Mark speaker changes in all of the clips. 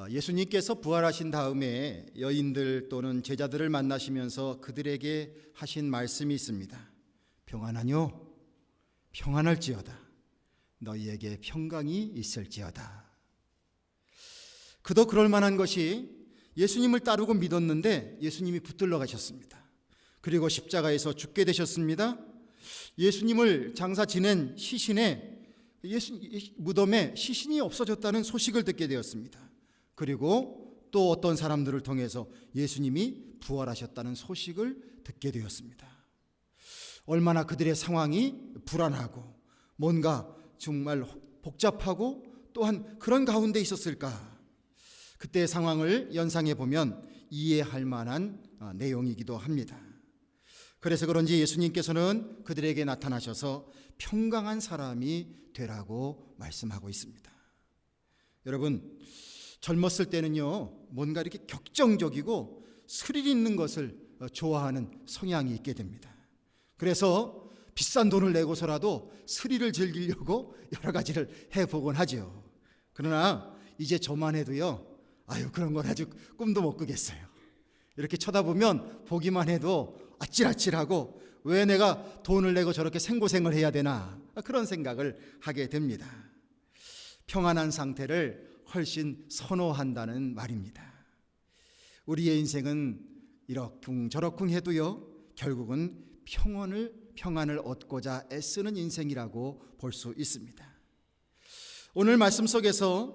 Speaker 1: 예수님께서 부활하신 다음에 여인들 또는 제자들을 만나시면서 그들에게 하신 말씀이 있습니다. 평안하뇨? 평안할지어다. 너희에게 평강이 있을지어다. 그도 그럴 만한 것이 예수님을 따르고 믿었는데 예수님이 붙들러 가셨습니다. 그리고 십자가에서 죽게 되셨습니다. 예수님을 장사 지낸 시신에 무덤에 시신이 없어졌다는 소식을 듣게 되었습니다. 그리고 또 어떤 사람들을 통해서 예수님이 부활하셨다는 소식을 듣게 되었습니다. 얼마나 그들의 상황이 불안하고 뭔가 정말 복잡하고 또한 그런 가운데 있었을까. 그때의 상황을 연상해 보면 이해할 만한 내용이기도 합니다. 그래서 그런지 예수님께서는 그들에게 나타나셔서 평강한 사람이 되라고 말씀하고 있습니다. 여러분, 젊었을 때는요, 뭔가 이렇게 격정적이고 스릴 있는 것을 좋아하는 성향이 있게 됩니다. 그래서 비싼 돈을 내고서라도 스릴을 즐기려고 여러 가지를 해보곤 하죠. 그러나 이제 저만 해도요, 그런 건 아주 꿈도 못 꾸겠어요. 이렇게 쳐다보면 보기만 해도 아찔아찔하고 왜 내가 돈을 내고 저렇게 생고생을 해야 되나, 그런 생각을 하게 됩니다. 평안한 상태를 훨씬 선호한다는 말입니다. 우리의 인생은 이러쿵저러쿵 해도요, 결국은 평안을 얻고자 애쓰는 인생이라고 볼 수 있습니다. 오늘 말씀 속에서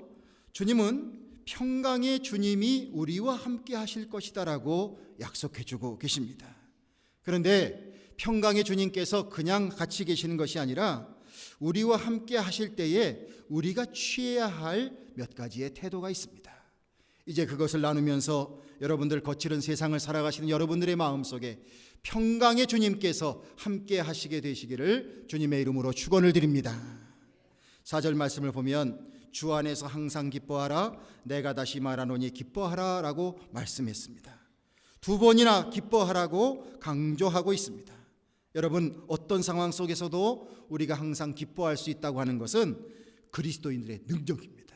Speaker 1: 주님은 평강의 주님이 우리와 함께 하실 것이다라고 약속해 주고 계십니다. 그런데 평강의 주님께서 그냥 같이 계시는 것이 아니라 우리와 함께 하실 때에 우리가 취해야 할 몇 가지의 태도가 있습니다. 이제 그것을 나누면서 여러분들 거칠은 세상을 살아가시는 여러분들의 마음속에 평강의 주님께서 함께 하시게 되시기를 주님의 이름으로 축원을 드립니다. 4절 말씀을 보면 주 안에서 항상 기뻐하라, 내가 다시 말하노니 기뻐하라 라고 말씀했습니다. 2번이나 기뻐하라고 강조하고 있습니다. 여러분, 어떤 상황 속에서도 우리가 항상 기뻐할 수 있다고 하는 것은 그리스도인들의 능력입니다.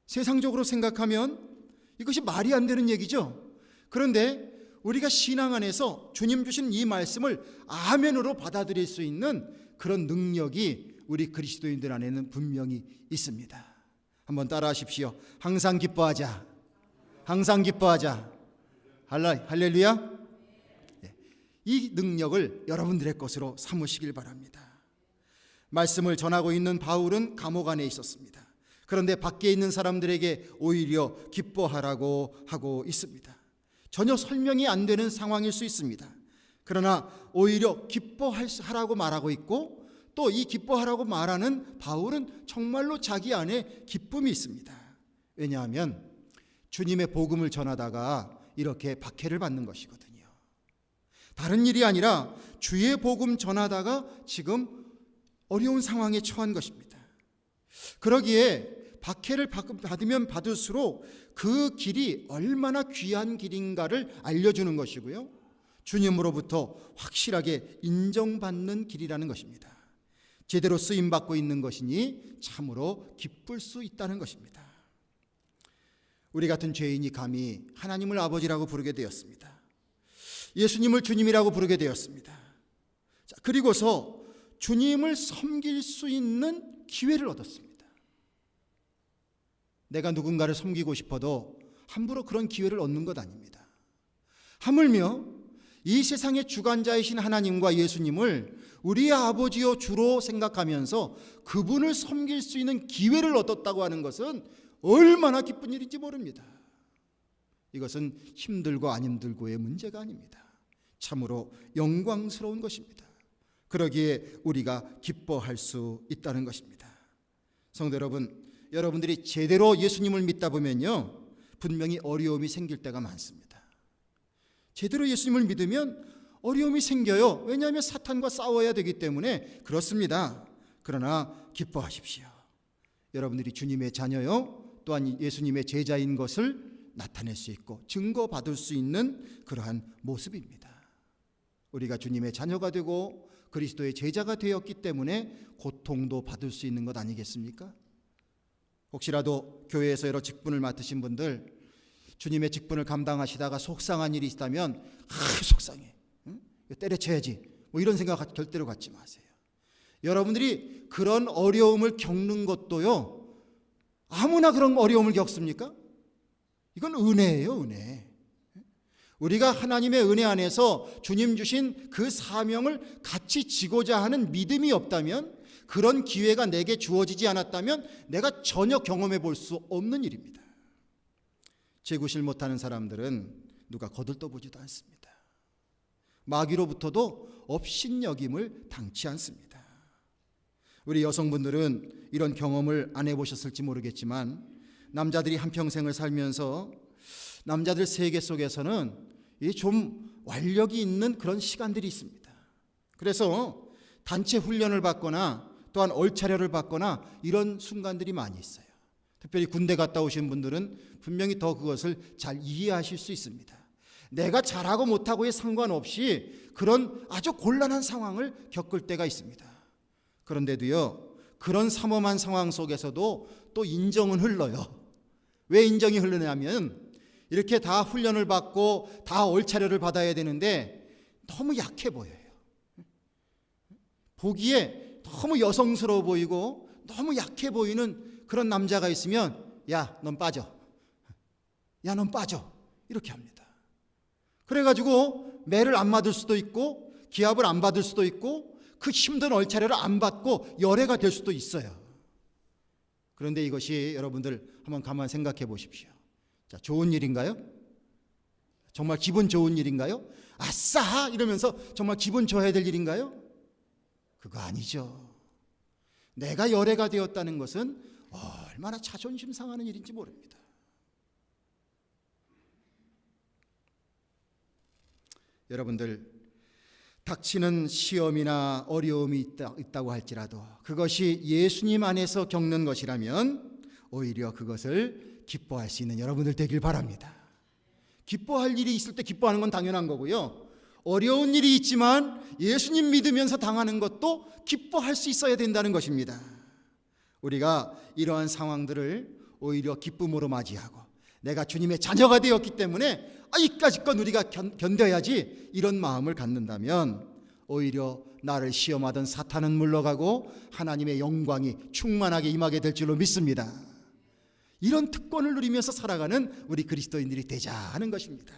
Speaker 1: 세상적으로 생각하면 이것이 말이 안 되는 얘기죠. 그런데 우리가 신앙 안에서 주님 주신 이 말씀을 아멘으로 받아들일 수 있는 그런 능력이 우리 그리스도인들 안에는 분명히 있습니다. 한번 따라 하십시오. 항상 기뻐하자. 항상 기뻐하자. 할렐루야. 이 능력을 여러분들의 것으로 삼으시길 바랍니다. 말씀을 전하고 있는 바울은 감옥 안에 있었습니다. 그런데 밖에 있는 사람들에게 오히려 기뻐하라고 하고 있습니다. 전혀 설명이 안 되는 상황일 수 있습니다. 그러나 오히려 기뻐하라고 말하고 있고, 또 이 기뻐하라고 말하는 바울은 정말로 자기 안에 기쁨이 있습니다. 왜냐하면 주님의 복음을 전하다가 이렇게 박해를 받는 것이거든요. 다른 일이 아니라 주의 복음 전하다가 지금 어려운 상황에 처한 것입니다. 그러기에 박해를 받으면 받을수록 그 길이 얼마나 귀한 길인가를 알려주는 것이고요, 주님으로부터 확실하게 인정받는 길이라는 것입니다. 제대로 쓰임받고 있는 것이니 참으로 기쁠 수 있다는 것입니다. 우리 같은 죄인이 감히 하나님을 아버지라고 부르게 되었습니다. 예수님을 주님이라고 부르게 되었습니다. 그리고서 주님을 섬길 수 있는 기회를 얻었습니다. 내가 누군가를 섬기고 싶어도 함부로 그런 기회를 얻는 것 아닙니다. 하물며 이 세상의 주관자이신 하나님과 예수님을 우리의 아버지요 주로 생각하면서 그분을 섬길 수 있는 기회를 얻었다고 하는 것은 얼마나 기쁜 일인지 모릅니다. 이것은 힘들고 안 힘들고의 문제가 아닙니다. 참으로 영광스러운 것입니다. 그러기에 우리가 기뻐할 수 있다는 것입니다. 성도 여러분, 여러분들이 제대로 예수님을 믿다 보면요, 분명히 어려움이 생길 때가 많습니다. 제대로 예수님을 믿으면 어려움이 생겨요. 왜냐하면 사탄과 싸워야 되기 때문에 그렇습니다. 그러나 기뻐하십시오. 여러분들이 주님의 자녀요, 또한 예수님의 제자인 것을 나타낼 수 있고 증거받을 수 있는 그러한 모습입니다. 우리가 주님의 자녀가 되고 그리스도의 제자가 되었기 때문에 고통도 받을 수 있는 것 아니겠습니까? 혹시라도 교회에서 여러 직분을 맡으신 분들, 주님의 직분을 감당하시다가 속상한 일이 있다면 속상해, 응? 때려쳐야지, 뭐 이런 생각 절대로 갖지 마세요. 여러분들이 그런 어려움을 겪는 것도요, 아무나 그런 어려움을 겪습니까? 이건 은혜예요, 은혜. 우리가 하나님의 은혜 안에서 주님 주신 그 사명을 같이 지고자 하는 믿음이 없다면, 그런 기회가 내게 주어지지 않았다면 내가 전혀 경험해 볼 수 없는 일입니다. 재구실 못하는 사람들은 누가 거들떠보지도 않습니다. 마귀로부터도 업신여김을 당치 않습니다. 우리 여성분들은 이런 경험을 안 해보셨을지 모르겠지만, 남자들이 한평생을 살면서 남자들 세계 속에서는 좀 완력이 있는 그런 시간들이 있습니다. 그래서 단체 훈련을 받거나 또한 얼차려를 받거나 이런 순간들이 많이 있어요. 특별히 군대 갔다 오신 분들은 분명히 더 그것을 잘 이해하실 수 있습니다. 내가 잘하고 못하고에 상관없이 그런 아주 곤란한 상황을 겪을 때가 있습니다. 그런데도요, 그런 삼엄한 상황 속에서도 또 인정은 흘러요. 왜 인정이 흐르냐면, 이렇게 다 훈련을 받고 다 얼차려를 받아야 되는데 너무 약해 보여요. 보기에 너무 여성스러워 보이고 너무 약해 보이는 그런 남자가 있으면, 야, 넌 빠져. 야, 넌 빠져. 이렇게 합니다. 그래가지고 매를 안 맞을 수도 있고 기합을 안 받을 수도 있고 그 힘든 얼차려를 안 받고 열애가 될 수도 있어요. 그런데 이것이 여러분들 한번 가만 생각해 보십시오. 자, 좋은 일인가요? 정말 기분 좋은 일인가요? 아싸! 이러면서 정말 기분 좋아야 될 일인가요? 그거 아니죠. 내가 열애가 되었다는 것은 얼마나 자존심 상하는 일인지 모릅니다. 여러분들, 닥치는 시험이나 어려움이 있다고 할지라도 그것이 예수님 안에서 겪는 것이라면 오히려 그것을 기뻐할 수 있는 여러분들 되길 바랍니다. 기뻐할 일이 있을 때 기뻐하는 건 당연한 거고요, 어려운 일이 있지만 예수님 믿으면서 당하는 것도 기뻐할 수 있어야 된다는 것입니다. 우리가 이러한 상황들을 오히려 기쁨으로 맞이하고, 내가 주님의 자녀가 되었기 때문에 이까짓 건 우리가 견뎌야지, 이런 마음을 갖는다면 오히려 나를 시험하던 사탄은 물러가고 하나님의 영광이 충만하게 임하게 될 줄로 믿습니다. 이런 특권을 누리면서 살아가는 우리 그리스도인들이 되자 하는 것입니다.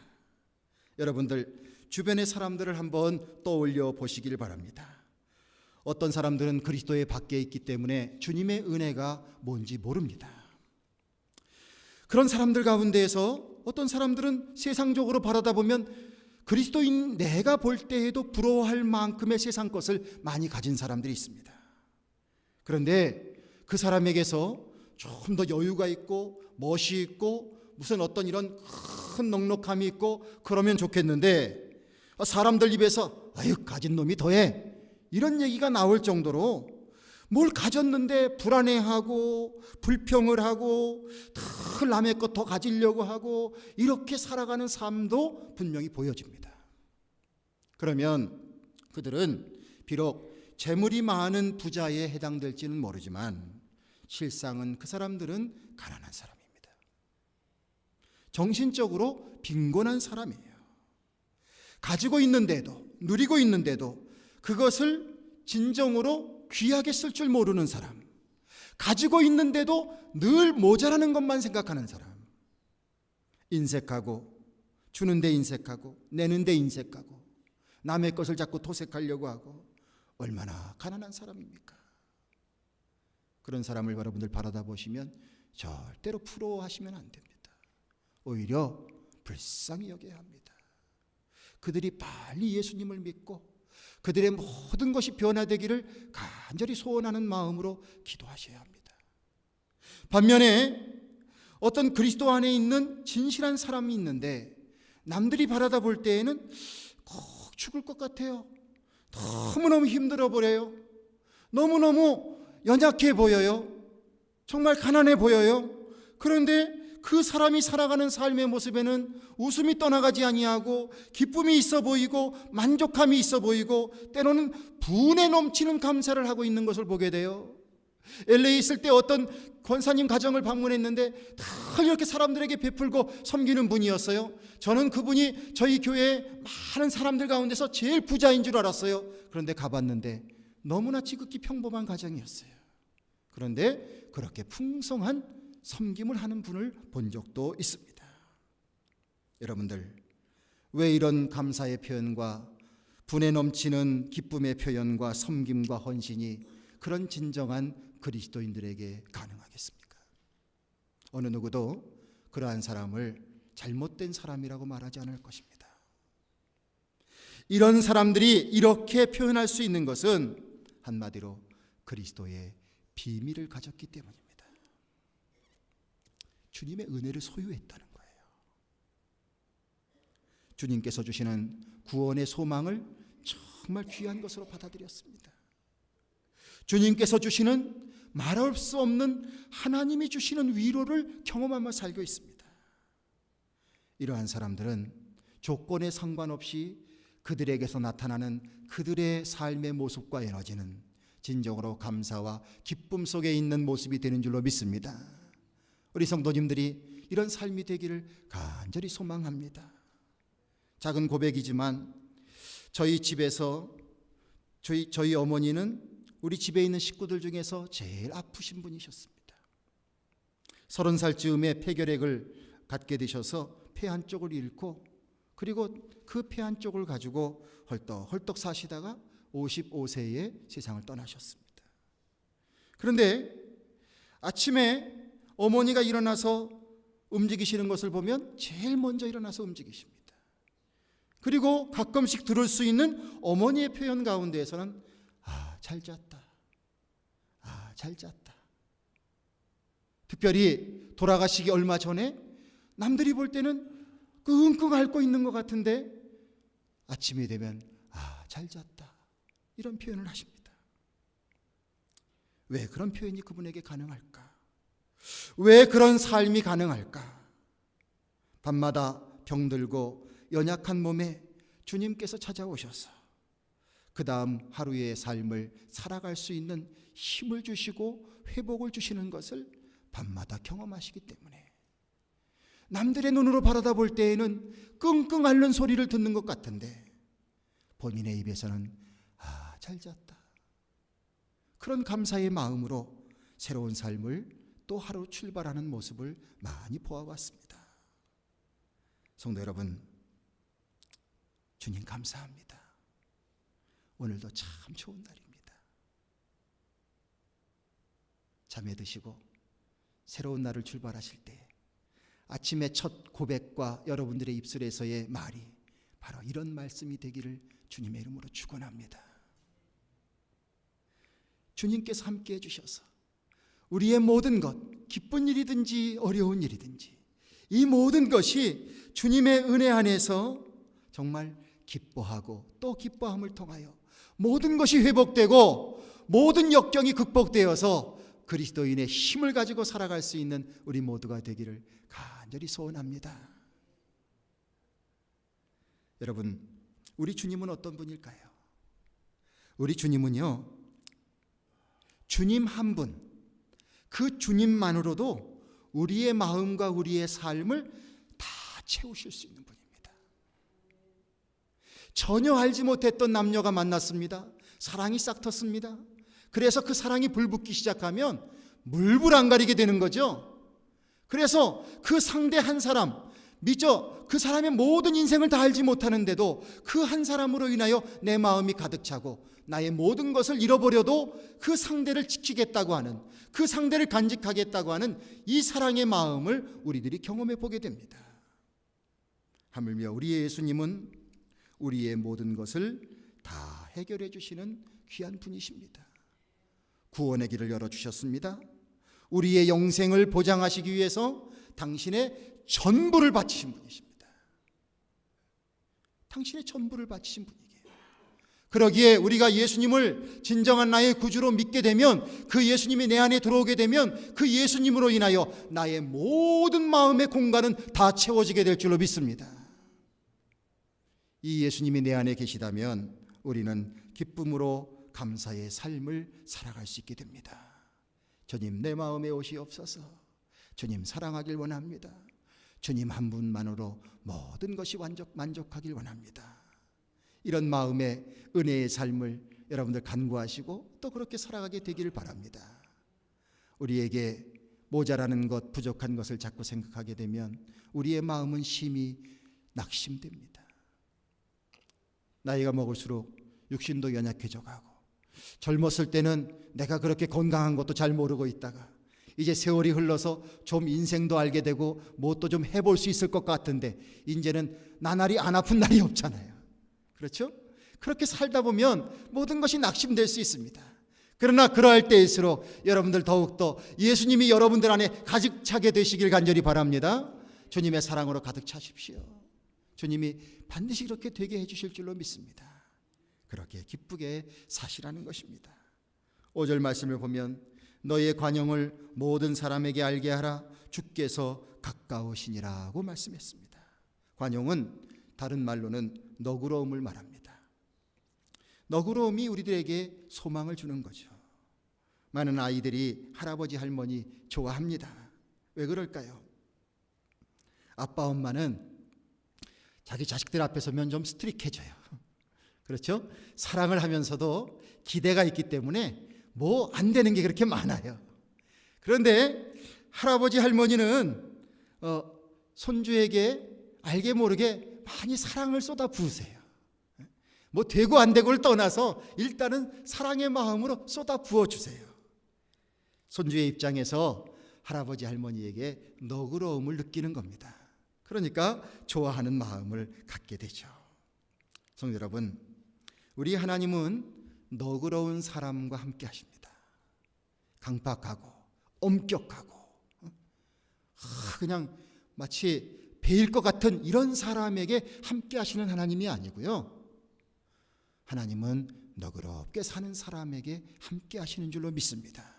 Speaker 1: 여러분들, 주변의 사람들을 한번 떠올려 보시길 바랍니다. 어떤 사람들은 그리스도의 밖에 있기 때문에 주님의 은혜가 뭔지 모릅니다. 그런 사람들 가운데에서 어떤 사람들은 세상적으로 바라다 보면 그리스도인 내가 볼 때에도 부러워할 만큼의 세상 것을 많이 가진 사람들이 있습니다. 그런데 그 사람에게서 좀 더 여유가 있고 멋이 있고 무슨 어떤 이런 큰 넉넉함이 있고 그러면 좋겠는데, 사람들 입에서 아유, 가진 놈이 더해, 이런 얘기가 나올 정도로 뭘 가졌는데 불안해하고 불평을 하고 더 남의 것 더 가지려고 하고 이렇게 살아가는 삶도 분명히 보여집니다. 그러면 그들은 비록 재물이 많은 부자에 해당될지는 모르지만 실상은 그 사람들은 가난한 사람입니다. 정신적으로 빈곤한 사람이에요. 가지고 있는데도, 누리고 있는데도 그것을 진정으로 귀하게 쓸 줄 모르는 사람, 가지고 있는데도 늘 모자라는 것만 생각하는 사람, 인색하고 주는데 인색하고 내는데 인색하고 남의 것을 자꾸 토색하려고 하고, 얼마나 가난한 사람입니까? 그런 사람을 여러분들 바라다 보시면 절대로 부러워하시면 안 됩니다. 오히려 불쌍히 여겨야 합니다. 그들이 빨리 예수님을 믿고 그들의 모든 것이 변화되기를 간절히 소원하는 마음으로 기도하셔야 합니다. 반면에 어떤 그리스도 안에 있는 진실한 사람이 있는데 남들이 바라다 볼 때에는 꼭 죽을 것 같아요. 너무너무 힘들어 보여요. 너무너무 연약해 보여요. 정말 가난해 보여요. 그런데 그 사람이 살아가는 삶의 모습에는 웃음이 떠나가지 아니하고 기쁨이 있어 보이고 만족함이 있어 보이고 때로는 분에 넘치는 감사를 하고 있는 것을 보게 돼요. LA에 있을 때 어떤 권사님 가정을 방문했는데 다 이렇게 사람들에게 베풀고 섬기는 분이었어요. 저는 그분이 저희 교회에 많은 사람들 가운데서 제일 부자인 줄 알았어요. 그런데 가봤는데 너무나 지극히 평범한 가정이었어요. 그런데 그렇게 풍성한 섬김을 하는 분을 본 적도 있습니다. 여러분들, 왜 이런 감사의 표현과 분에 넘치는 기쁨의 표현과 섬김과 헌신이 그런 진정한 그리스도인들에게 가능하겠습니까? 어느 누구도 그러한 사람을 잘못된 사람이라고 말하지 않을 것입니다. 이런 사람들이 이렇게 표현할 수 있는 것은 한마디로 그리스도의 비밀을 가졌기 때문입니다. 주님의 은혜를 소유했다는 거예요. 주님께서 주시는 구원의 소망을 정말 귀한 것으로 받아들였습니다. 주님께서 주시는 말할 수 없는 하나님이 주시는 위로를 경험하며 살고 있습니다. 이러한 사람들은 조건에 상관없이 그들에게서 나타나는 그들의 삶의 모습과 에너지는 진정으로 감사와 기쁨 속에 있는 모습이 되는 줄로 믿습니다. 우리 성도님들이 이런 삶이 되기를 간절히 소망합니다. 작은 고백이지만 저희 집에서 저희 어머니는 우리 집에 있는 식구들 중에서 제일 아프신 분이셨습니다. 30살 즈음에 폐결핵을 갖게 되셔서 폐 한쪽을 잃고 그리고 그 폐 한쪽을 가지고 헐떡헐떡 사시다가 55세에 세상을 떠나셨습니다. 그런데 아침에 어머니가 일어나서 움직이시는 것을 보면 제일 먼저 일어나서 움직이십니다. 그리고 가끔씩 들을 수 있는 어머니의 표현 가운데에서는 잘 잤다. 잘 잤다. 특별히 돌아가시기 얼마 전에 남들이 볼 때는 끙끙 앓고 있는 것 같은데 아침이 되면 잘 잤다. 이런 표현을 하십니다. 왜 그런 표현이 그분에게 가능할까? 왜 그런 삶이 가능할까? 밤마다 병들고 연약한 몸에 주님께서 찾아오셔서 그 다음 하루의 삶을 살아갈 수 있는 힘을 주시고 회복을 주시는 것을 밤마다 경험하시기 때문에 남들의 눈으로 바라다 볼 때에는 끙끙 앓는 소리를 듣는 것 같은데 본인의 입에서는 잘 잤다. 그런 감사의 마음으로 새로운 삶을 또 하루 출발하는 모습을 많이 보아왔습니다. 성도 여러분, 주님 감사합니다. 오늘도 참 좋은 날입니다. 잠에 드시고 새로운 날을 출발하실 때 아침의 첫 고백과 여러분들의 입술에서의 말이 바로 이런 말씀이 되기를 주님의 이름으로 축원합니다. 주님께서 함께 해주셔서 우리의 모든 것, 기쁜 일이든지 어려운 일이든지 이 모든 것이 주님의 은혜 안에서 정말 기뻐하고 또 기뻐함을 통하여 모든 것이 회복되고 모든 역경이 극복되어서 그리스도인의 힘을 가지고 살아갈 수 있는 우리 모두가 되기를 간절히 소원합니다. 여러분, 우리 주님은 어떤 분일까요? 우리 주님은요, 주님 한 분, 그 주님만으로도 우리의 마음과 우리의 삶을 다 채우실 수 있는 분입니다. 전혀 알지 못했던 남녀가 만났습니다. 사랑이 싹 텄습니다. 그래서 그 사랑이 불붙기 시작하면 물불 안 가리게 되는 거죠. 그래서 그 상대 한 사람, 미처 그 사람의 모든 인생을 다 알지 못하는데도 그 한 사람으로 인하여 내 마음이 가득 차고 나의 모든 것을 잃어버려도 그 상대를 지키겠다고 하는, 그 상대를 간직하겠다고 하는 이 사랑의 마음을 우리들이 경험해 보게 됩니다. 하물며 우리의 예수님은 우리의 모든 것을 다 해결해 주시는 귀한 분이십니다. 구원의 길을 열어주셨습니다. 우리의 영생을 보장하시기 위해서 당신의 전부를 바치신 분이십니다. 당신의 전부를 바치신 분이에요. 그러기에 우리가 예수님을 진정한 나의 구주로 믿게 되면, 그 예수님이 내 안에 들어오게 되면 그 예수님으로 인하여 나의 모든 마음의 공간은 다 채워지게 될 줄로 믿습니다. 이 예수님이 내 안에 계시다면 우리는 기쁨으로 감사의 삶을 살아갈 수 있게 됩니다. 주님, 내 마음에 오시옵소서. 주님, 사랑하길 원합니다. 주님 한 분만으로 모든 것이 만족하길 원합니다. 이런 마음의 은혜의 삶을 여러분들 간구하시고 또 그렇게 살아가게 되기를 바랍니다. 우리에게 모자라는 것, 부족한 것을 자꾸 생각하게 되면 우리의 마음은 심히 낙심됩니다. 나이가 먹을수록 육신도 연약해져 가고, 젊었을 때는 내가 그렇게 건강한 것도 잘 모르고 있다가 이제 세월이 흘러서 좀 인생도 알게 되고 뭣도 좀 해볼 수 있을 것 같은데 이제는 나날이 안 아픈 날이 없잖아요. 그렇죠? 그렇게 살다 보면 모든 것이 낙심될 수 있습니다. 그러나 그러할 때일수록 여러분들 더욱더 예수님이 여러분들 안에 가득 차게 되시길 간절히 바랍니다. 주님의 사랑으로 가득 차십시오. 주님이 반드시 그렇게 되게 해주실 줄로 믿습니다. 그렇게 기쁘게 사시라는 것입니다. 5절 말씀을 보면 너의 관용을 모든 사람에게 알게 하라. 주께서 가까우시니라고 말씀했습니다. 관용은 다른 말로는 너그러움을 말합니다. 너그러움이 우리들에게 소망을 주는 거죠. 많은 아이들이 할아버지 할머니 좋아합니다. 왜 그럴까요? 아빠 엄마는 자기 자식들 앞에 서면 좀 스트릭해져요. 그렇죠? 사랑을 하면서도 기대가 있기 때문에 뭐 안 되는 게 그렇게 많아요. 그런데 할아버지 할머니는 손주에게 알게 모르게 많이 사랑을 쏟아 부으세요. 뭐 되고 안 되고를 떠나서 일단은 사랑의 마음으로 쏟아 부어주세요. 손주의 입장에서 할아버지 할머니에게 너그러움을 느끼는 겁니다. 그러니까 좋아하는 마음을 갖게 되죠. 성도 여러분, 우리 하나님은 너그러운 사람과 함께 하십니다. 강팍하고 엄격하고 그냥 마치 베일 것 같은 이런 사람에게 함께 하시는 하나님이 아니고요. 하나님은 너그럽게 사는 사람에게 함께 하시는 줄로 믿습니다.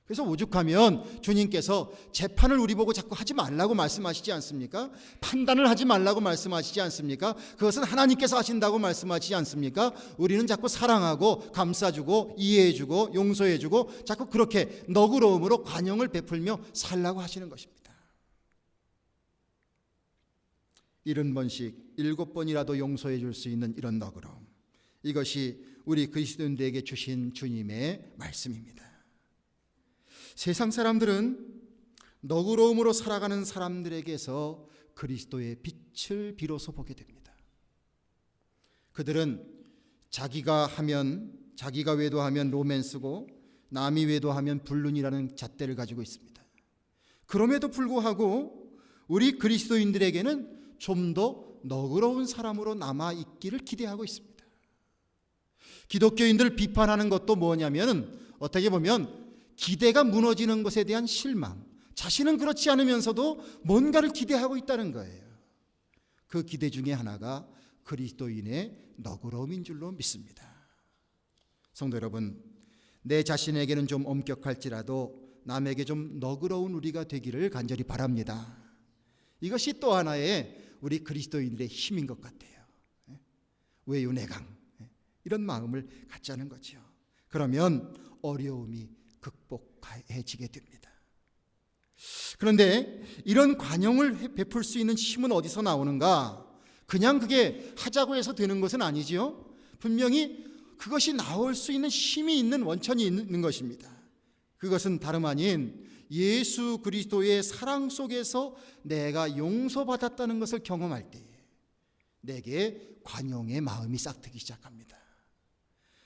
Speaker 1: 그래서 오죽하면 주님께서 재판을 우리 보고 자꾸 하지 말라고 말씀하시지 않습니까? 판단을 하지 말라고 말씀하시지 않습니까? 그것은 하나님께서 하신다고 말씀하시지 않습니까? 우리는 자꾸 사랑하고 감싸주고 이해해주고 용서해주고 자꾸 그렇게 너그러움으로 관용을 베풀며 살라고 하시는 것입니다. 70번씩 7번이라도 용서해 줄 수 있는 이런 너그러움, 이것이 우리 그리스도인들에게 주신 주님의 말씀입니다. 세상 사람들은 너그러움으로 살아가는 사람들에게서 그리스도의 빛을 비로소 보게 됩니다. 그들은 자기가 외도하면 로맨스고 남이 외도하면 불륜이라는 잣대를 가지고 있습니다. 그럼에도 불구하고 우리 그리스도인들에게는 좀 더 너그러운 사람으로 남아 있기를 기대하고 있습니다. 기독교인들을 비판하는 것도 뭐냐면 어떻게 보면 기대가 무너지는 것에 대한 실망, 자신은 그렇지 않으면서도 뭔가를 기대하고 있다는 거예요. 그 기대 중에 하나가 그리스도인의 너그러움인 줄로 믿습니다. 성도 여러분, 내 자신에게는 좀 엄격할지라도 남에게 좀 너그러운 우리가 되기를 간절히 바랍니다. 이것이 또 하나의 우리 그리스도인들의 힘인 것 같아요. 외유내강, 이런 마음을 갖자는 거죠. 그러면 어려움이 극복해지게 됩니다. 그런데 이런 관용을 베풀 수 있는 힘은 어디서 나오는가? 그냥 그게 하자고 해서 되는 것은 아니죠. 분명히 그것이 나올 수 있는 힘이 있는 원천이 있는 것입니다. 그것은 다름 아닌 예수 그리스도의 사랑 속에서 내가 용서받았다는 것을 경험할 때 내게 관용의 마음이 싹트기 시작합니다.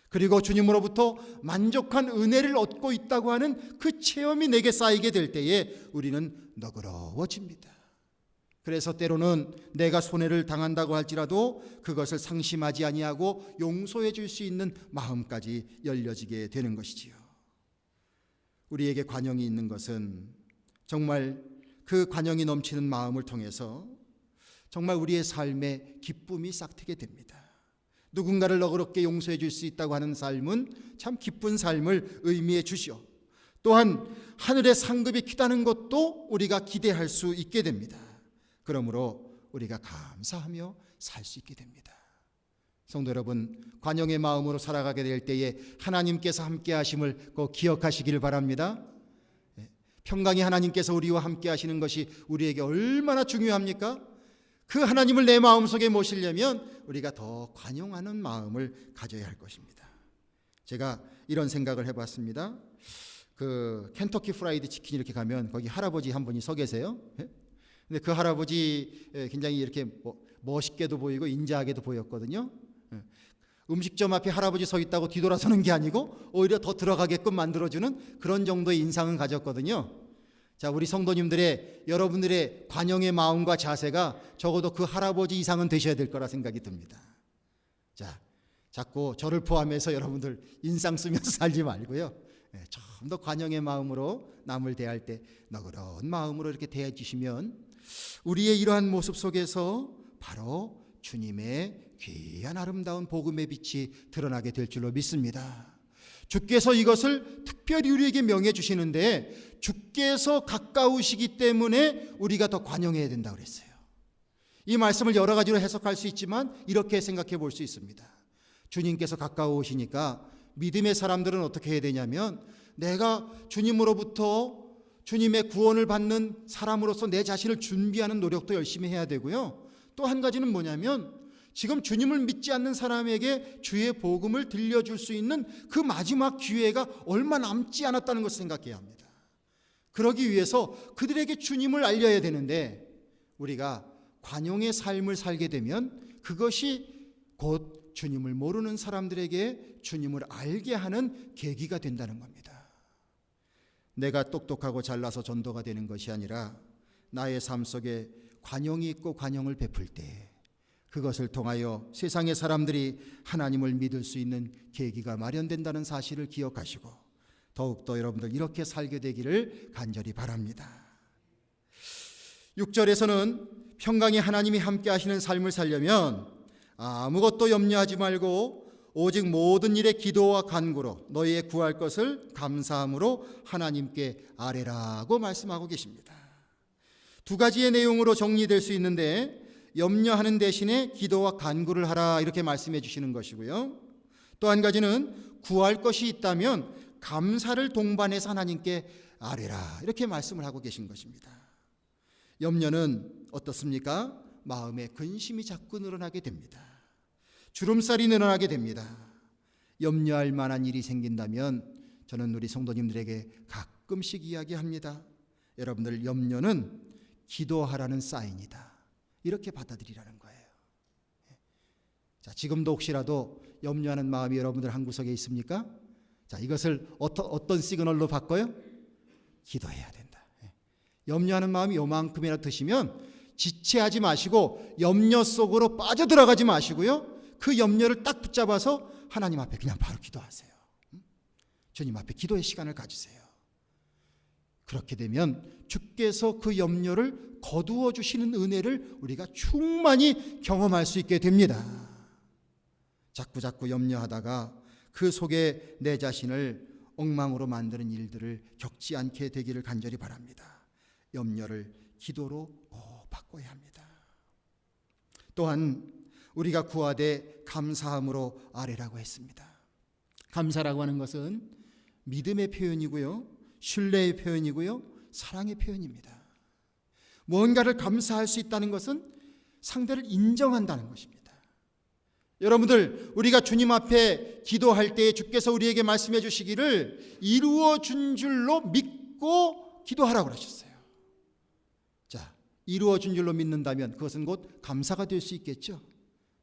Speaker 1: 그리고 주님으로부터 만족한 은혜를 얻고 있다고 하는 그 체험이 내게 쌓이게 될 때에 우리는 너그러워집니다. 그래서 때로는 내가 손해를 당한다고 할지라도 그것을 상심하지 아니하고 용서해 줄 수 있는 마음까지 열려지게 되는 것이지요. 우리에게 관용이 있는 것은 정말 그 관용이 넘치는 마음을 통해서 정말 우리의 삶에 기쁨이 싹트게 됩니다. 누군가를 너그럽게 용서해 줄 수 있다고 하는 삶은 참 기쁜 삶을 의미해 주시오. 또한 하늘의 상급이 크다는 것도 우리가 기대할 수 있게 됩니다. 그러므로 우리가 감사하며 살 수 있게 됩니다. 성도 여러분, 관용의 마음으로 살아가게 될 때에 하나님께서 함께 하심을 꼭 기억하시기를 바랍니다. 평강의 하나님께서 우리와 함께 하시는 것이 우리에게 얼마나 중요합니까? 그 하나님을 내 마음속에 모시려면 우리가 더 관용하는 마음을 가져야 할 것입니다. 제가 이런 생각을 해봤습니다. 그 켄터키 프라이드 치킨 이렇게 가면 거기 할아버지 한 분이 서 계세요. 근데 그 할아버지 굉장히 이렇게 멋있게도 보이고 인자하게도 보였거든요. 음식점 앞에 할아버지 서 있다고 뒤돌아서는 게 아니고 오히려 더 들어가게끔 만들어주는 그런 정도의 인상은 가졌거든요. 자, 우리 성도님들의 여러분들의 관용의 마음과 자세가 적어도 그 할아버지 이상은 되셔야 될 거라 생각이 듭니다. 자, 자꾸 저를 포함해서 여러분들 인상 쓰면서 살지 말고요. 좀 더 관용의 마음으로 남을 대할 때 너그러운 마음으로 이렇게 대해 주시면 우리의 이러한 모습 속에서 바로 주님의 귀한 아름다운 복음의 빛이 드러나게 될 줄로 믿습니다. 주께서 이것을 특별히 우리에게 명해 주시는데 주께서 가까우시기 때문에 우리가 더 관용해야 된다고 그랬어요. 이 말씀을 여러 가지로 해석할 수 있지만 이렇게 생각해 볼 수 있습니다. 주님께서 가까우시니까 믿음의 사람들은 어떻게 해야 되냐면 내가 주님으로부터 주님의 구원을 받는 사람으로서 내 자신을 준비하는 노력도 열심히 해야 되고요. 또 한 가지는 뭐냐면 지금 주님을 믿지 않는 사람에게 주의 복음을 들려줄 수 있는 그 마지막 기회가 얼마 남지 않았다는 것을 생각해야 합니다. 그러기 위해서 그들에게 주님을 알려야 되는데 우리가 관용의 삶을 살게 되면 그것이 곧 주님을 모르는 사람들에게 주님을 알게 하는 계기가 된다는 겁니다. 내가 똑똑하고 잘나서 전도가 되는 것이 아니라 나의 삶 속에 관용이 있고 관용을 베풀 때 그것을 통하여 세상의 사람들이 하나님을 믿을 수 있는 계기가 마련된다는 사실을 기억하시고 더욱더 여러분들 이렇게 살게 되기를 간절히 바랍니다. 6절에서는 평강의 하나님이 함께 하시는 삶을 살려면 아무것도 염려하지 말고 오직 모든 일에 기도와 간구로 너희의 구할 것을 감사함으로 하나님께 아뢰라고 말씀하고 계십니다. 두 가지의 내용으로 정리될 수 있는데 염려하는 대신에 기도와 간구를 하라 이렇게 말씀해 주시는 것이고요. 또 한 가지는 구할 것이 있다면 감사를 동반해서 하나님께 아뢰라 이렇게 말씀을 하고 계신 것입니다. 염려는 어떻습니까? 마음의 근심이 자꾸 늘어나게 됩니다. 주름살이 늘어나게 됩니다. 염려할 만한 일이 생긴다면 저는 우리 성도님들에게 가끔씩 이야기합니다. 여러분들 염려는 기도하라는 사인이다. 이렇게 받아들이라는 거예요. 자, 지금도 혹시라도 염려하는 마음이 여러분들 한 구석에 있습니까? 자, 이것을 어떤 시그널로 바꿔요? 기도해야 된다. 염려하는 마음이 요만큼이나 드시면 지체하지 마시고 염려 속으로 빠져들어가지 마시고요. 그 염려를 딱 붙잡아서 하나님 앞에 그냥 바로 기도하세요. 주님 앞에 기도의 시간을 가지세요. 그렇게 되면 주께서 그 염려를 거두어 주시는 은혜를 우리가 충만히 경험할 수 있게 됩니다. 자꾸 염려하다가 그 속에 내 자신을 엉망으로 만드는 일들을 겪지 않게 되기를 간절히 바랍니다. 염려를 기도로 꼭 바꿔야 합니다. 또한 우리가 구하되 감사함으로 아뢰라고 했습니다. 감사라고 하는 것은 믿음의 표현이고요, 신뢰의 표현이고요, 사랑의 표현입니다. 무언가를 감사할 수 있다는 것은 상대를 인정한다는 것입니다. 여러분들, 우리가 주님 앞에 기도할 때에 주께서 우리에게 말씀해 주시기를 이루어 준 줄로 믿고 기도하라고 그러셨어요. 자, 이루어 준 줄로 믿는다면 그것은 곧 감사가 될 수 있겠죠.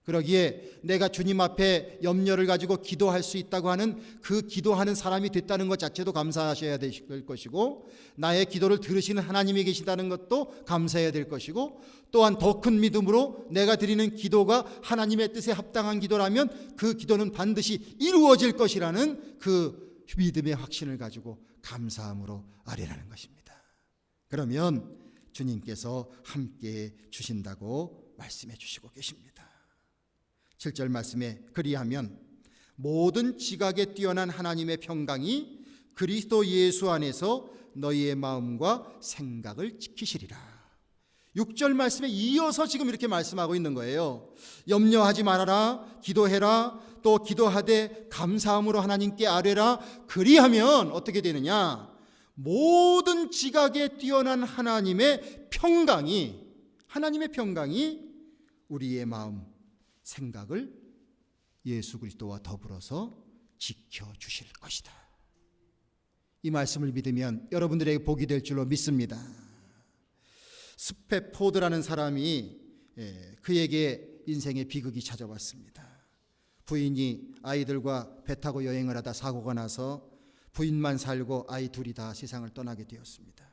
Speaker 1: 그러기에 내가 주님 앞에 염려를 가지고 기도할 수 있다고 하는 그 기도하는 사람이 됐다는 것 자체도 감사하셔야 될 것이고, 나의 기도를 들으시는 하나님이 계시다는 것도 감사해야 될 것이고, 또한 더 큰 믿음으로 내가 드리는 기도가 하나님의 뜻에 합당한 기도라면 그 기도는 반드시 이루어질 것이라는 그 믿음의 확신을 가지고 감사함으로 아뢰라는 것입니다. 그러면 주님께서 함께 주신다고 말씀해 주시고 계십니다. 7절 말씀에 그리하면 모든 지각에 뛰어난 하나님의 평강이 그리스도 예수 안에서 너희의 마음과 생각을 지키시리라. 6절 말씀에 이어서 지금 이렇게 말씀하고 있는 거예요. 염려하지 말아라, 기도해라, 또 기도하되 감사함으로 하나님께 아뢰라. 그리하면 어떻게 되느냐? 모든 지각에 뛰어난 하나님의 평강이 우리의 마음, 생각을 예수 그리스도와 더불어서 지켜주실 것이다. 이 말씀을 믿으면 여러분들에게 복이 될 줄로 믿습니다. 스페포드라는 사람이 그에게 인생의 비극이 찾아왔습니다. 부인이 아이들과 배 타고 여행을 하다 사고가 나서 부인만 살고 아이 둘이 다 세상을 떠나게 되었습니다.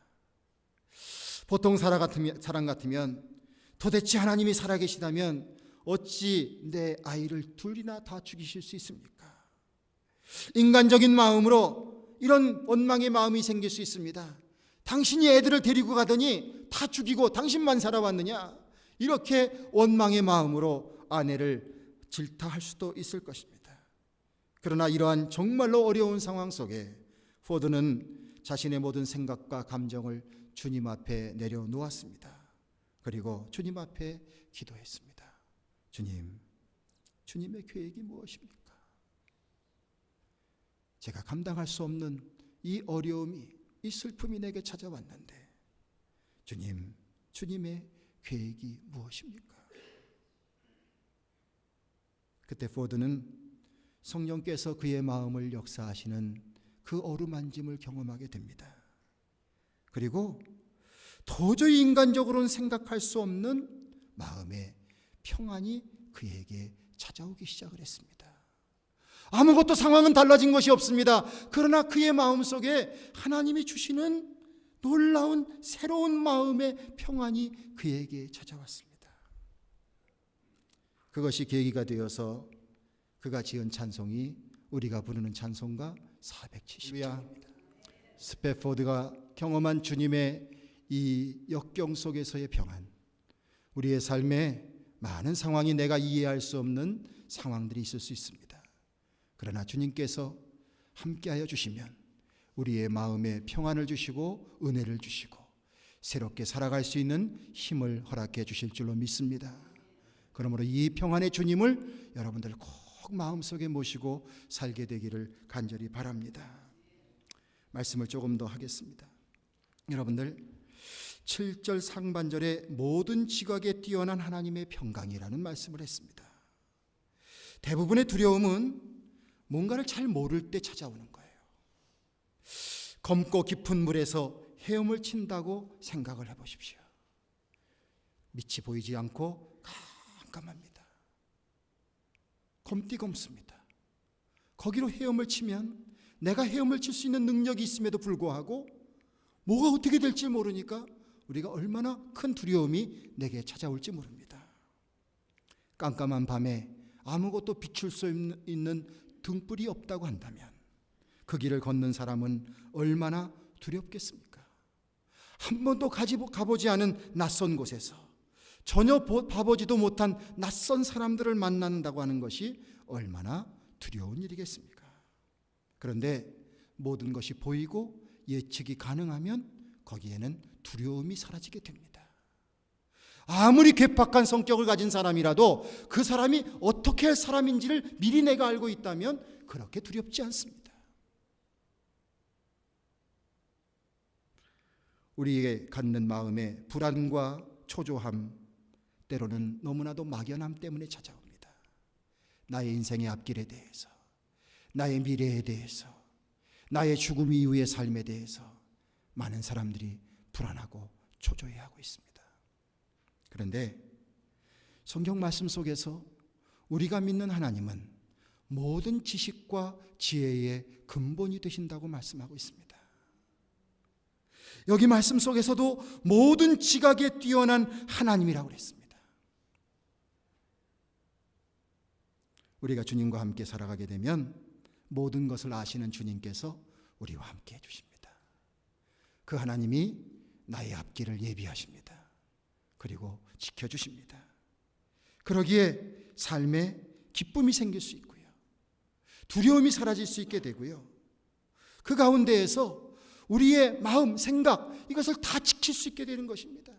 Speaker 1: 보통 사람 같으면 도대체 하나님이 살아계시다면 어찌 내 아이를 둘이나 다 죽이실 수 있습니까? 인간적인 마음으로 이런 원망의 마음이 생길 수 있습니다. 당신이 애들을 데리고 가더니 다 죽이고 당신만 살아왔느냐? 이렇게 원망의 마음으로 아내를 질타할 수도 있을 것입니다. 그러나 이러한 정말로 어려운 상황 속에 포드는 자신의 모든 생각과 감정을 주님 앞에 내려놓았습니다. 그리고 주님 앞에 기도했습니다. 주님, 주님의 계획이 무엇입니까? 제가 감당할 수 없는 이 어려움이, 이 슬픔이 내게 찾아왔는데 주님, 주님의 계획이 무엇입니까? 그때 포드는 성령께서 그의 마음을 역사하시는 그 어루만짐을 경험하게 됩니다. 그리고 도저히 인간적으로는 생각할 수 없는 마음의 평안이 그에게 찾아오기 시작을 했습니다. 아무것도 상황은 달라진 것이 없습니다. 그러나 그의 마음속에 하나님이 주시는 놀라운 새로운 마음의 평안이 그에게 찾아왔습니다. 그것이 계기가 되어서 그가 지은 찬송이 우리가 부르는 찬송가 470장입니다. 스페포드가 경험한 주님의 이 역경 속에서의 평안, 우리의 삶에 많은 상황이 내가 이해할 수 없는 상황들이 있을 수 있습니다. 그러나 주님께서 함께하여 주시면 우리의 마음에 평안을 주시고 은혜를 주시고 새롭게 살아갈 수 있는 힘을 허락해 주실 줄로 믿습니다. 그러므로 이 평안의 주님을 여러분들 꼭 마음속에 모시고 살게 되기를 간절히 바랍니다. 말씀을 조금 더 하겠습니다. 여러분들 7절 상반절에 모든 지각에 뛰어난 하나님의 평강이라는 말씀을 했습니다. 대부분의 두려움은 뭔가를 잘 모를 때 찾아오는 거예요. 검고 깊은 물에서 헤엄을 친다고 생각을 해보십시오. 밑이 보이지 않고 깜깜합니다. 검디검습니다. 거기로 헤엄을 치면 내가 헤엄을 칠 수 있는 능력이 있음에도 불구하고 뭐가 어떻게 될지 모르니까 우리가 얼마나 큰 두려움이 내게 찾아올지 모릅니다. 깜깜한 밤에 아무것도 비출 수 있는 등불이 없다고 한다면 그 길을 걷는 사람은 얼마나 두렵겠습니까? 한 번도 가보지 않은 낯선 곳에서 전혀 봐보지도 못한 낯선 사람들을 만난다고 하는 것이 얼마나 두려운 일이겠습니까? 그런데 모든 것이 보이고 예측이 가능하면 거기에는 두려움이 사라지게 됩니다. 아무리 괴팍한 성격을 가진 사람이라도 그 사람이 어떻게 할 사람인지를 미리 내가 알고 있다면 그렇게 두렵지 않습니다. 우리에게 갖는 마음의 불안과 초조함, 때로는 너무나도 막연함 때문에 찾아옵니다. 나의 인생의 앞길에 대해서, 나의 미래에 대해서, 나의 죽음 이후의 삶에 대해서 많은 사람들이 불안하고 초조해하고 있습니다. 그런데 성경 말씀 속에서 우리가 믿는 하나님은 모든 지식과 지혜의 근본이 되신다고 말씀하고 있습니다. 여기 말씀 속에서도 모든 지각에 뛰어난 하나님이라고 그랬습니다. 우리가 주님과 함께 살아가게 되면 모든 것을 아시는 주님께서 우리와 함께 해주십니다. 그 하나님이 나의 앞길을 예비하십니다. 그리고 지켜주십니다. 그러기에 삶에 기쁨이 생길 수 있고요, 두려움이 사라질 수 있게 되고요, 그 가운데에서 우리의 마음, 생각, 이것을 다 지킬 수 있게 되는 것입니다.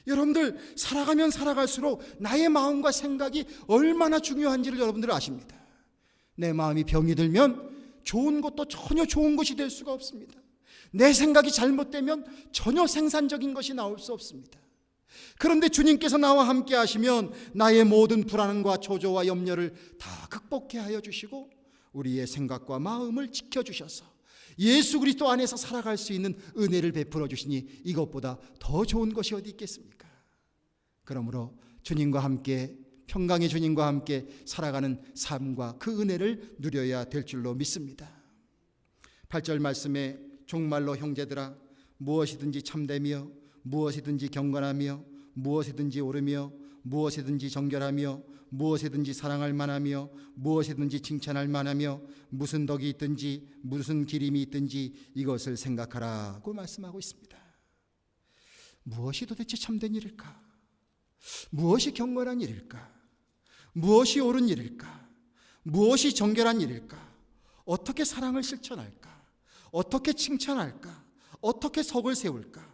Speaker 1: 여러분들 살아가면 살아갈수록 나의 마음과 생각이 얼마나 중요한지를 여러분들 아십니다. 내 마음이 병이 들면 좋은 것도 전혀 좋은 것이 될 수가 없습니다. 내 생각이 잘못되면 전혀 생산적인 것이 나올 수 없습니다. 그런데 주님께서 나와 함께 하시면 나의 모든 불안과 초조와 염려를 다 극복해 하여 주시고 우리의 생각과 마음을 지켜주셔서 예수 그리스도 안에서 살아갈 수 있는 은혜를 베풀어 주시니 이것보다 더 좋은 것이 어디 있겠습니까? 그러므로 주님과 함께, 평강의 주님과 함께 살아가는 삶과 그 은혜를 누려야 될 줄로 믿습니다. 8절 말씀에 종말로 형제들아 무엇이든지 참되며 무엇이든지 경건하며 무엇이든지 옳으며 무엇이든지 정결하며 무엇이든지 사랑할 만하며 무엇이든지 칭찬할 만하며 무슨 덕이 있든지 무슨 기림이 있든지 이것을 생각하라고 말씀하고 있습니다. 무엇이 도대체 참된 일일까? 무엇이 경건한 일일까? 무엇이 옳은 일일까? 무엇이 정결한 일일까? 어떻게 사랑을 실천할까? 어떻게 칭찬할까? 어떻게 석을 세울까?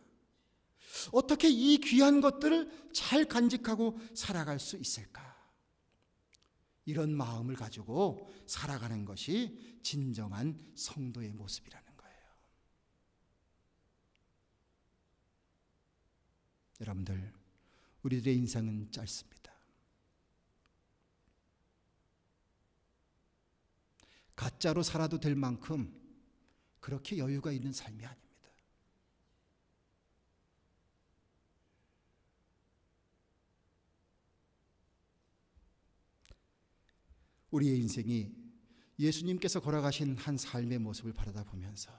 Speaker 1: 어떻게 이 귀한 것들을 잘 간직하고 살아갈 수 있을까? 이런 마음을 가지고 살아가는 것이 진정한 성도의 모습이라는 거예요. 여러분들, 우리들의 인생은 짧습니다. 가짜로 살아도 될 만큼 그렇게 여유가 있는 삶이 아닙니다. 우리의 인생이 예수님께서 걸어가신 한 삶의 모습을 바라다 보면서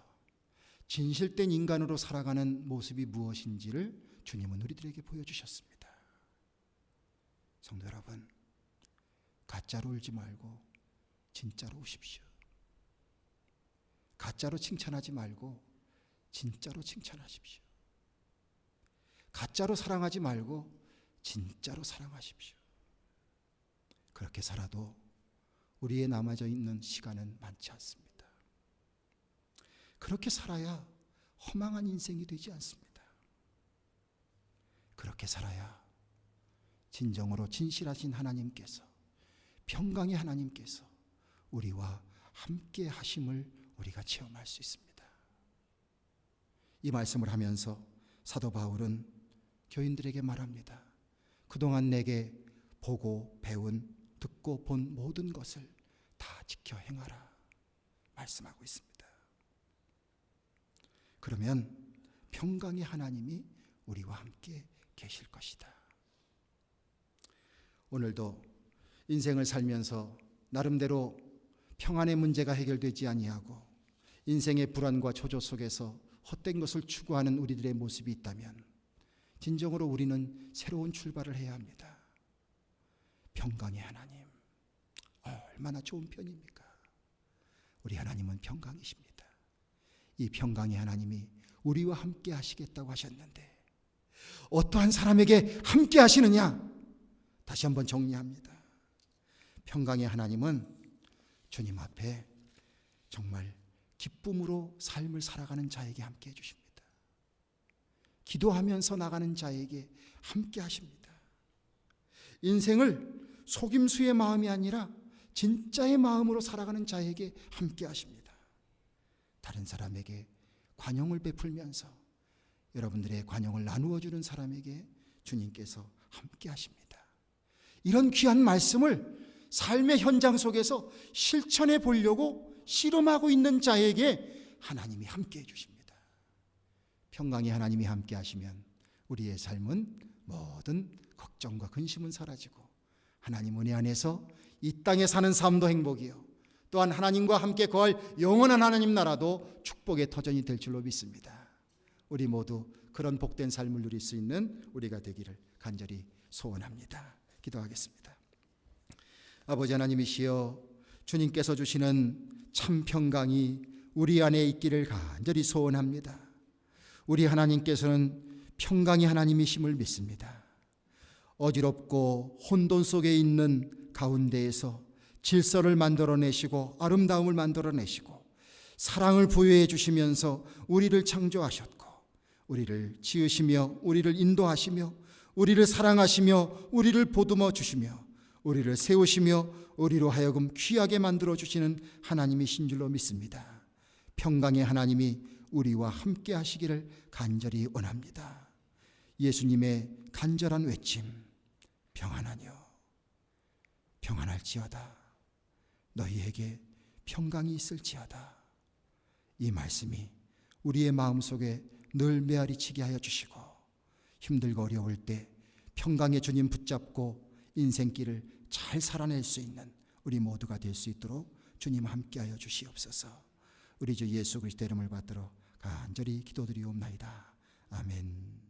Speaker 1: 진실된 인간으로 살아가는 모습이 무엇인지를 주님은 우리들에게 보여주셨습니다. 성도 여러분, 가짜로 울지 말고 진짜로 우십시오. 가짜로 칭찬하지 말고 진짜로 칭찬하십시오. 가짜로 사랑하지 말고 진짜로 사랑하십시오. 그렇게 살아도 우리의 남아져 있는 시간은 많지 않습니다. 그렇게 살아야 허망한 인생이 되지 않습니다. 그렇게 살아야 진정으로 진실하신 하나님께서, 평강의 하나님께서 우리와 함께 하심을 우리가 체험할 수 있습니다. 이 말씀을 하면서 사도 바울은 교인들에게 말합니다. 그동안 내게 보고 배운, 듣고 본 모든 것을 다 지켜 행하라 말씀하고 있습니다. 그러면 평강의 하나님이 우리와 함께 계실 것이다. 오늘도 인생을 살면서 나름대로 평안의 문제가 해결되지 아니하고 인생의 불안과 초조 속에서 헛된 것을 추구하는 우리들의 모습이 있다면 진정으로 우리는 새로운 출발을 해야 합니다. 평강의 하나님, 얼마나 좋은 편입니까? 우리 하나님은 평강이십니다. 이 평강의 하나님이 우리와 함께 하시겠다고 하셨는데 어떠한 사람에게 함께 하시느냐? 다시 한번 정리합니다. 평강의 하나님은 주님 앞에 정말 기쁨으로 삶을 살아가는 자에게 함께 해주십니다. 기도하면서 나가는 자에게 함께 하십니다. 인생을 속임수의 마음이 아니라 진짜의 마음으로 살아가는 자에게 함께 하십니다. 다른 사람에게 관용을 베풀면서 여러분들의 관용을 나누어 주는 사람에게 주님께서 함께 하십니다. 이런 귀한 말씀을 삶의 현장 속에서 실천해 보려고 씨름하고 있는 자에게 하나님이 함께 해 주십니다. 평강의 하나님이 함께 하시면 우리의 삶은 모든 걱정과 근심은 사라지고 하나님 은혜 안에서 이 땅에 사는 삶도 행복이요 또한 하나님과 함께 거할 영원한 하나님 나라도 축복의 터전이 될 줄로 믿습니다. 우리 모두 그런 복된 삶을 누릴 수 있는 우리가 되기를 간절히 소원합니다. 기도하겠습니다. 아버지 하나님이시여, 주님께서 주시는 참 평강이 우리 안에 있기를 간절히 소원합니다. 우리 하나님께서는 평강의 하나님이심을 믿습니다. 어지럽고 혼돈 속에 있는 가운데에서 질서를 만들어내시고 아름다움을 만들어내시고 사랑을 부여해 주시면서 우리를 창조하셨고 우리를 지으시며 우리를 인도하시며 우리를 사랑하시며 우리를 보듬어 주시며 우리를 세우시며 우리로 하여금 귀하게 만들어 주시는 하나님이신 줄로 믿습니다. 평강의 하나님이 우리와 함께 하시기를 간절히 원합니다. 예수님의 간절한 외침, 평안하뇨, 평안할지어다. 너희에게 평강이 있을지어다. 이 말씀이 우리의 마음속에 늘 메아리치게 하여 주시고, 힘들고 어려울 때 평강의 주님 붙잡고 인생길을 잘 살아낼 수 있는 우리 모두가 될 수 있도록 주님 함께하여 주시옵소서. 우리 주 예수 그리스도의 이름을 받들어 간절히 기도드리옵나이다. 아멘.